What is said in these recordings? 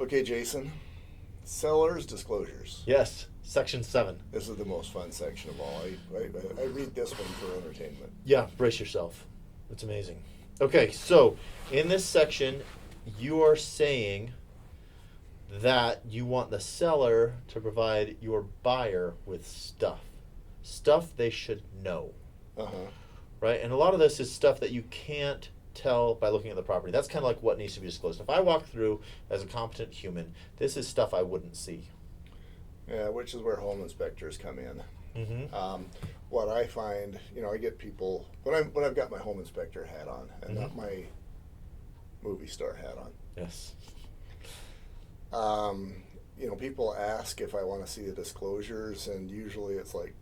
Okay, Jason. Sellers disclosures. Yes, section 7. This is the most fun section of all. I read this one for entertainment. Yeah, brace yourself. It's amazing. Okay, so in this section, you are saying that you want the seller to provide your buyer with stuff they should know, right? And a lot of this is stuff that you can't tell by looking at the property. That's kind of like what needs to be disclosed. If I walk through as a competent human, this is stuff I wouldn't see. Yeah, which is where home inspectors come in. Mm-hmm. What I find, I get people when I've got my home inspector hat on and not my movie star hat on. Yes. People ask if I want to see the disclosures, and usually it's like,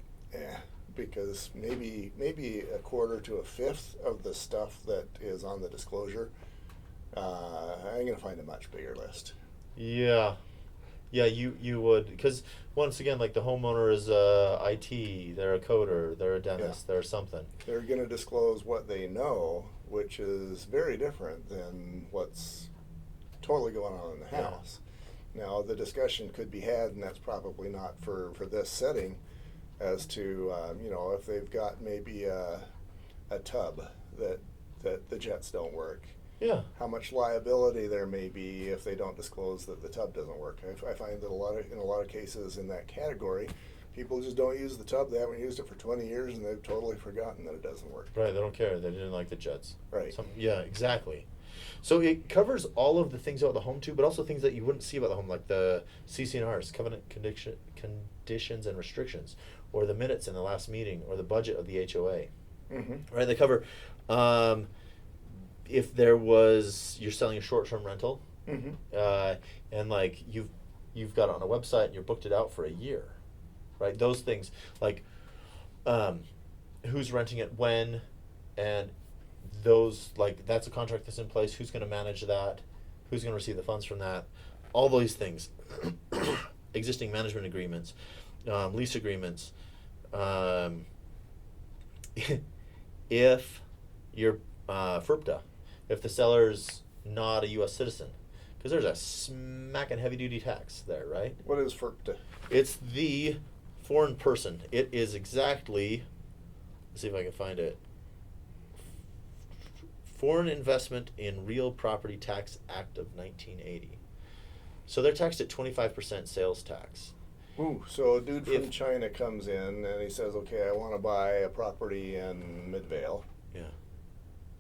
because maybe a quarter to a fifth of the stuff that is on the disclosure, I'm going to find a much bigger list. Yeah. Yeah, you would, because once again, like the homeowner is IT, they're a coder, they're a dentist, they're something. They're going to disclose what they know, which is very different than what's totally going on in the house. Now, the discussion could be had, and that's probably not for this setting, as to, if they've got maybe a tub that the jets don't work. Yeah. How much liability there may be if they don't disclose that the tub doesn't work. I find that in a lot of cases in that category, people just don't use the tub. They haven't used it for 20 years, and they've totally forgotten that it doesn't work. Right, they don't care. They didn't like the jets. Right. Yeah, exactly. So it covers all of the things about the home too, but also things that you wouldn't see about the home, like the CC&Rs, covenant conditions and restrictions, or the minutes in the last meeting, or the budget of the HOA. Mm-hmm. Right, they cover if you're selling a short-term rental, and like you've got it on a website and you booked it out for a year, right? Those things, like who's renting it when, and those, like, that's a contract that's in place. Who's going to manage that? Who's going to receive the funds from that? All those things. Existing management agreements, lease agreements. If you're FERPTA, if the seller's not a U.S. citizen, because there's a smacking heavy-duty tax there, right? What is FERPTA? It's the foreign person. It is exactly, let's see if I can find it, Foreign Investment in Real Property Tax Act of 1980. So they're taxed at 25% sales tax. Ooh, so a dude from China comes in and he says, okay, I want to buy a property in Midvale. Yeah.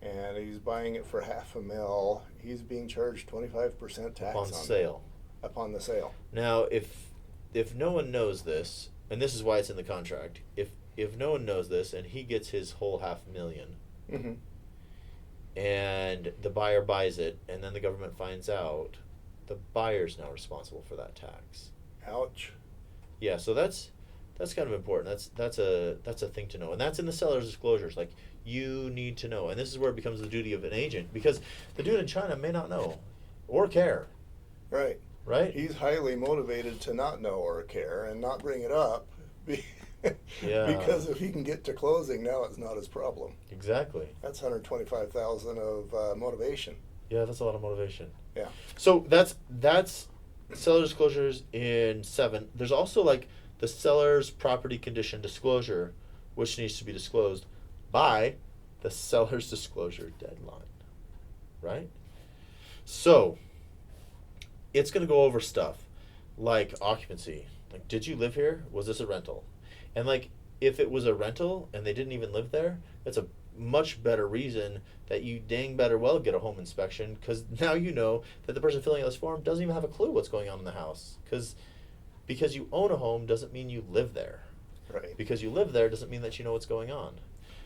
And he's buying it for $500,000. He's being charged 25% tax upon sale. Upon the sale. Now, if no one knows this, and this is why it's in the contract, if no one knows this and he gets his whole $500,000, and the buyer buys it, and then the government finds out, the buyer's now responsible for that tax. Ouch. Yeah, so that's kind of important. That's a thing to know, and that's in the seller's disclosures. Like, you need to know, and this is where it becomes the duty of an agent, because the dude in China may not know or care. Right. Right. He's highly motivated to not know or care and not bring it up. Because if he can get to closing, now it's not his problem. Exactly. That's $125,000 of motivation. Yeah, that's a lot of motivation. Yeah. So that's seller disclosures in 7. There's also like the seller's property condition disclosure, which needs to be disclosed by the seller's disclosure deadline. Right? So it's going to go over stuff like occupancy. Like, did you live here? Was this a rental? And like, if it was a rental and they didn't even live there, that's a much better reason that you dang better well get a home inspection, because now you know that the person filling out this form doesn't even have a clue what's going on in the house. Because you own a home doesn't mean you live there. Right. Because you live there doesn't mean that you know what's going on.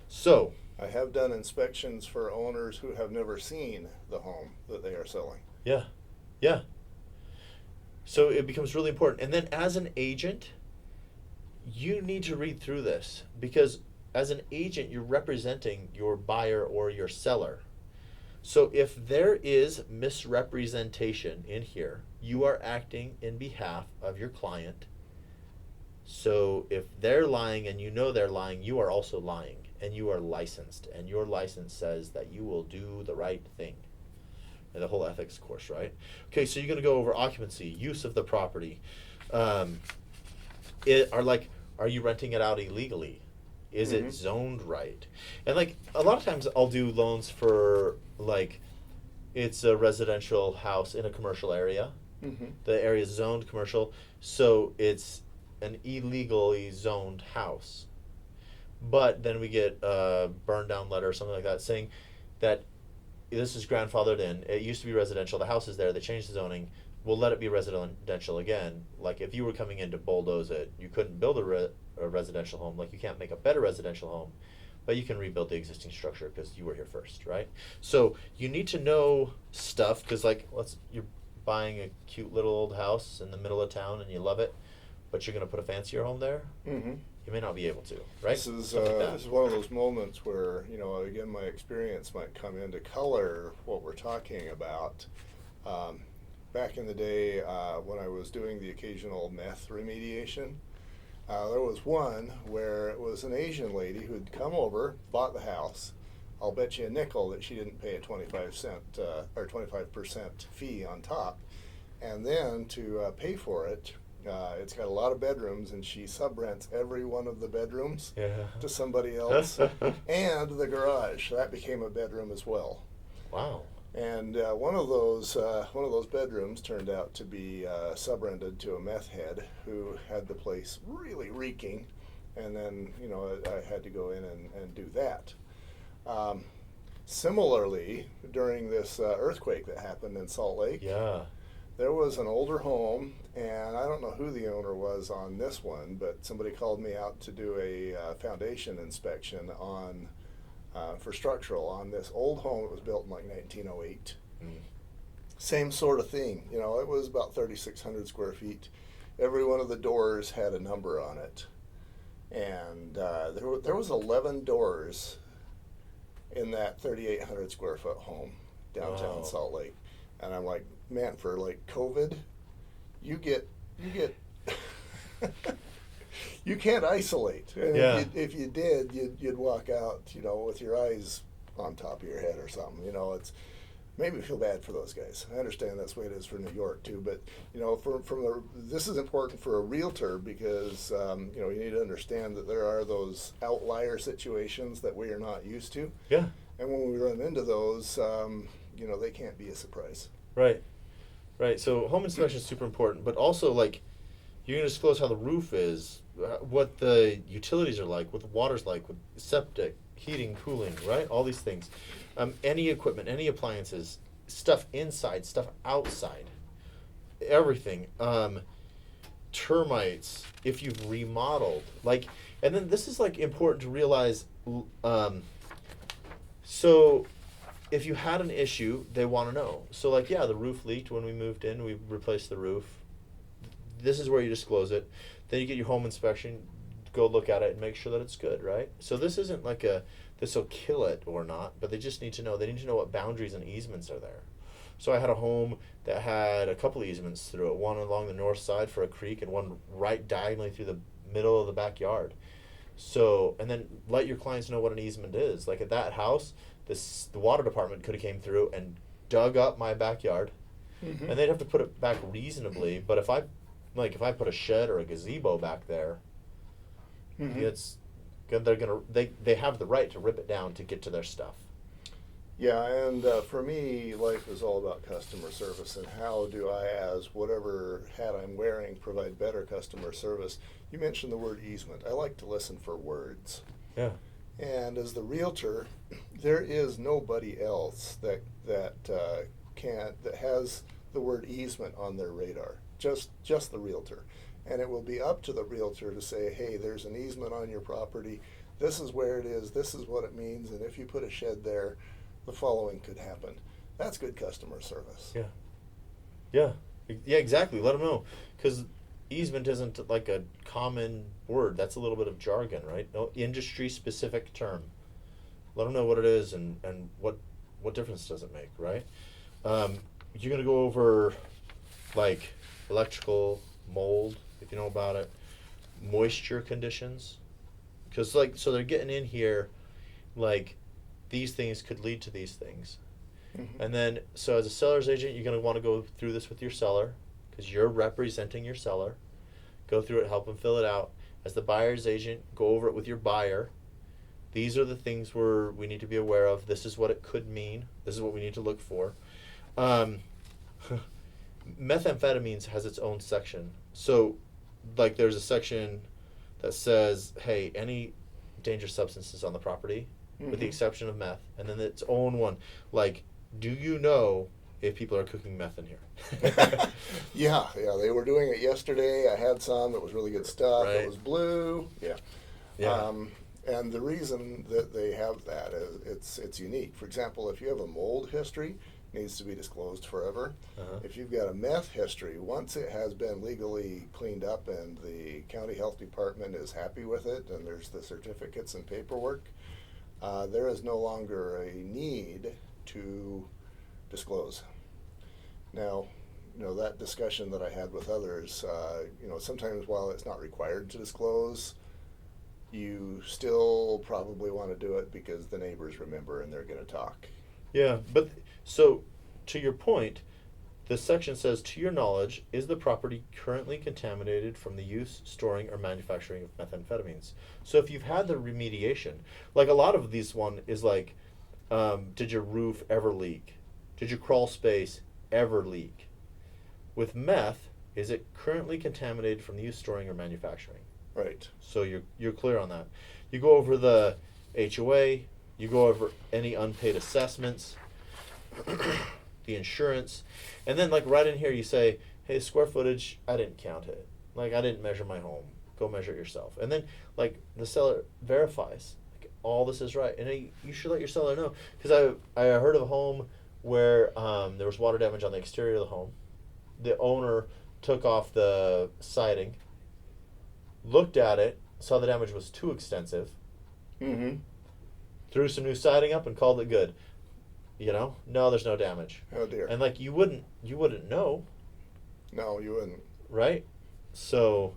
So I have done inspections for owners who have never seen the home that they are selling. Yeah. Yeah. So it becomes really important. And then as an agent, you need to read through this, because as an agent, you're representing your buyer or your seller. So if there is misrepresentation in here, you are acting in behalf of your client. So if they're lying and you know they're lying, you are also lying, and you are licensed, and your license says that you will do the right thing, the whole ethics course, right? Okay, so you're going to go over occupancy, use of the property. Um, are you renting it out illegally? Is Mhm. it zoned right? And like a lot of times I'll do loans for like it's a residential house in a commercial area. Mhm. The area is zoned commercial, so it's an illegally zoned house. But then we get a burn down letter or something like that saying that this is grandfathered in. It used to be residential. The house is there. They changed the zoning. We'll let it be residential again. Like if you were coming in to bulldoze it, you couldn't build a residential home. Like you can't make a better residential home, but you can rebuild the existing structure because you were here first, right? So you need to know stuff because like you're buying a cute little old house in the middle of town and you love it, but you're going to put a fancier home there. Mhm. You may not be able to, right? This is Stuff like that. this is one of those moments where, you know, again, my experience might come into color what we're talking about. Um, Back in the day, when I was doing the occasional meth remediation, there was one where it was an Asian lady who'd come over, bought the house. I'll bet you a nickel that she didn't pay a 25-cent or 25% fee on top, and then to pay for it. It's got a lot of bedrooms, and she subrents every one of the bedrooms Yeah. to somebody else, and the garage that became a bedroom as well. Wow. And one of those bedrooms turned out to be subrented to a meth head who had the place really reeking, and then I had to go in and do that. Um, Similarly, during this earthquake that happened in Salt Lake, Yeah. there was an older home, and I don't know who the owner was on this one, but somebody called me out to do a foundation inspection on for structural on this old home. It was built in like 1908. Mm. Same sort of thing. It was about 3,600 square feet. Every one of the doors had a number on it, and there was 11 doors in that 3,800 square foot home downtown Wow. Salt Lake. And I'm like, man, for like COVID, you get you can't isolate. And Yeah. if you did, you'd walk out, with your eyes on top of your head or something. It's made me feel bad for those guys. I understand that's the way it is for New York too, but this is important for a realtor because you need to understand that there are those outlier situations that we are not used to, Yeah. and when we run into those, they can't be a surprise. Right. Right. So home inspection is super important, but also like you're going to disclose how the roof is, what the utilities are like, what the water's like, with septic, heating, cooling, right? All these things. Any equipment, any appliances, stuff inside, stuff outside, everything. Termites, if you've remodeled, like, and then this is like important to realize. So if you had an issue, they want to know. So like, yeah, the roof leaked when we moved in, we replaced the roof. This is where you disclose it. Then you get your home inspection, go look at it and make sure that it's good, right? So this isn't like this will kill it or not, but they just need to know. They need to know what boundaries and easements are there. So I had a home that had a couple easements through it, one along the north side for a creek and one right diagonally through the middle of the backyard. So, and then let your clients know what an easement is. Like at that house, the water department could have came through and dug up my backyard, Mm-hmm. and they'd have to put it back reasonably. But if I put a shed or a gazebo back there, Mm-hmm. they have the right to rip it down to get to their stuff. Yeah, and for me, life is all about customer service and how do I, as whatever hat I'm wearing, provide better customer service. You mentioned the word easement. I like to listen for words. Yeah. And as the realtor, there is nobody else that has the word easement on their radar. Just the realtor. And it will be up to the realtor to say, hey, there's an easement on your property. This is where it is. This is what it means. And if you put a shed there, the following could happen. That's good customer service. Yeah. Yeah, exactly. Let them know. Because easement isn't like a common word. That's a little bit of jargon, right? No industry-specific term. Let them know what it is and what difference does it make, right? You're going to go over, like, electrical, mold, if you know about it, moisture conditions. Because, like, so they're getting in here, like, these things could lead to these things. Mhm. And then, so as a seller's agent, you're going to want to go through this with your seller because you're representing your seller. Go through it, help them fill it out. As the buyer's agent, go over it with your buyer. These are the things we need to be aware of. This is what it could mean. This is what we need to look for. Um, methamphetamines has its own section. So, like, there's a section that says, hey, any dangerous substances on the property, with the Mhm. exception of meth, and then its own one, like, do you know if people are cooking meth in here? Yeah, they were doing it yesterday. I had some. It was really good stuff. It Right. was blue. Yeah. Yeah. And the reason that they have that is it's unique. For example, if you have a mold history, it needs to be disclosed forever. Uh-huh. If you've got a meth history, once it has been legally cleaned up and the county health department is happy with it, and there's the certificates and paperwork, there is no longer a need to disclose. Now, that discussion that I had with others, sometimes while it's not required to disclose, you still probably want to do it because the neighbors remember and they're going to talk. Yeah, but so to your point, the section says, to your knowledge, is the property currently contaminated from the use, storing, or manufacturing of methamphetamines? So if you've had the remediation, like a lot of these one is like, did your roof ever leak? Did your crawl space ever leak? With meth, is it currently contaminated from the use, storing, or manufacturing? Right. So you're clear on that. You go over the HOA, you go over any unpaid assessments, the insurance, and then like right in here you say, hey, square footage, I didn't count it. Like I didn't measure my home. Go measure it yourself. And then like the seller verifies like, all this is right, and you should let your seller know because I heard of a home where there was water damage on the exterior of the home. The owner took off the siding, looked at it, saw the damage was too extensive, Mm-hmm. threw some new siding up and called it good. No, there's no damage. Oh dear. And like you wouldn't know, No, you wouldn't. right? So,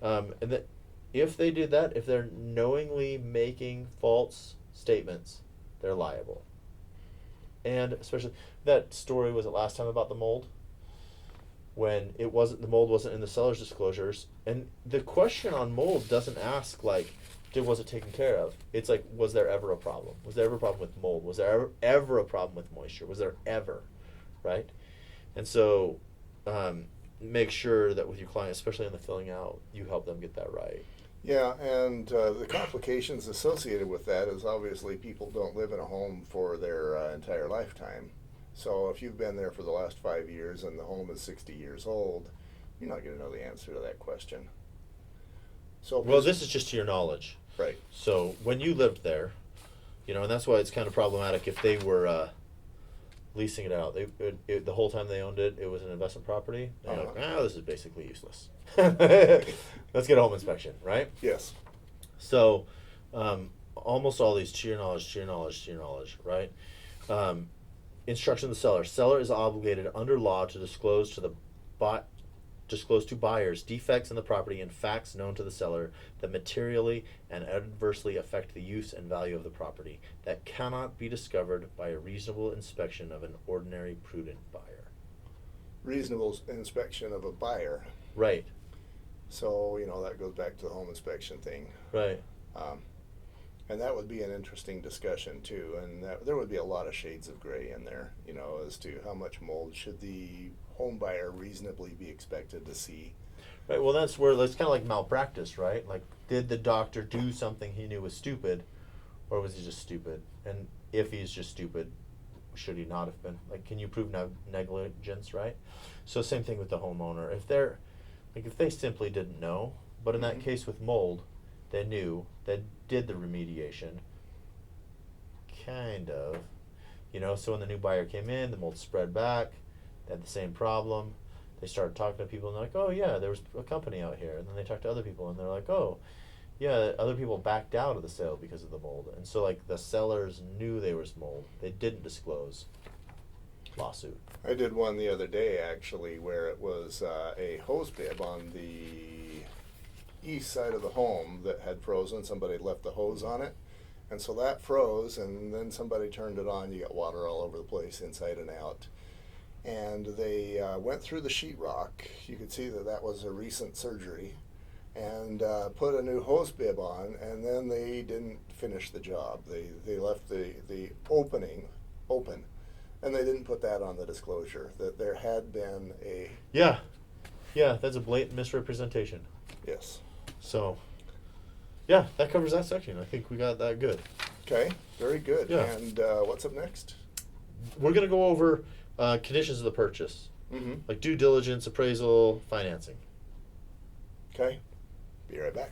and that if they did that, if they're knowingly making false statements, they're liable. And especially that story was it last time about the mold, when the mold wasn't in the seller's disclosures, and the question on mold doesn't ask like, was it taken care of? It's like, was there ever a problem? Was there ever a problem with mold? Was there ever a problem with moisture? Was there ever, right? And so, make sure that with your client, especially in the filling out, you help them get that right. Yeah, and the complications associated with that is obviously people don't live in a home for their entire lifetime. So if you've been there for the last 5 years and the home is 60 years old, you're not going to know the answer to that question. So Well, this is just to your knowledge. right. So when you lived there, and that's why it's kind of problematic if they were leasing it out. The whole time they owned it, it was an investment property. They're like, this is basically useless. Let's get a home inspection, right? Yes. So, almost all these to your knowledge, right? Instruction of the seller. Seller is obligated under law to disclose to buyers defects in the property and facts known to the seller that materially and adversely affect the use and value of the property that cannot be discovered by a reasonable inspection of an ordinary prudent buyer. Reasonable inspection of a buyer. Right. So, that goes back to the home inspection thing. Right. And that would be an interesting discussion too, and there would be a lot of shades of gray in there, as to how much mold should the home buyer reasonably be expected to see. Right. Well, that's where it's kind of like malpractice, right? Like, did the doctor do something he knew was stupid, or was he just stupid? And if he's just stupid, should he not have been? Like, can you prove negligence, right? So same thing with the homeowner. If they simply didn't know, but in that Mhm. case with mold, they knew, they did the remediation, kind of, so when the new buyer came in, the mold spread back, they had the same problem, they started talking to people and they're like, oh yeah, there was a company out here, and then they talked to other people and they're like, oh yeah, other people backed out of the sale because of the mold, and so like the sellers knew there was mold, they didn't disclose, lawsuit. I did one the other day actually where it was a hose bib on the east side of the home that had frozen. Somebody had left the hose on it, And so that froze, and then somebody turned it on. You got water all over the place, inside and out. And they went through the sheetrock. You could see that that was a recent surgery, and put a new hose bib on, and then they didn't finish the job. They left the opening open, and they didn't put that on the disclosure, that there had been a... Yeah. Yeah, that's a blatant misrepresentation. Yes. So, yeah, that covers that section. I think we got that good. Okay, very good. Yeah. And what's up next? We're going to go over conditions of the purchase, Mm-hmm. like due diligence, appraisal, financing. Okay, be right back.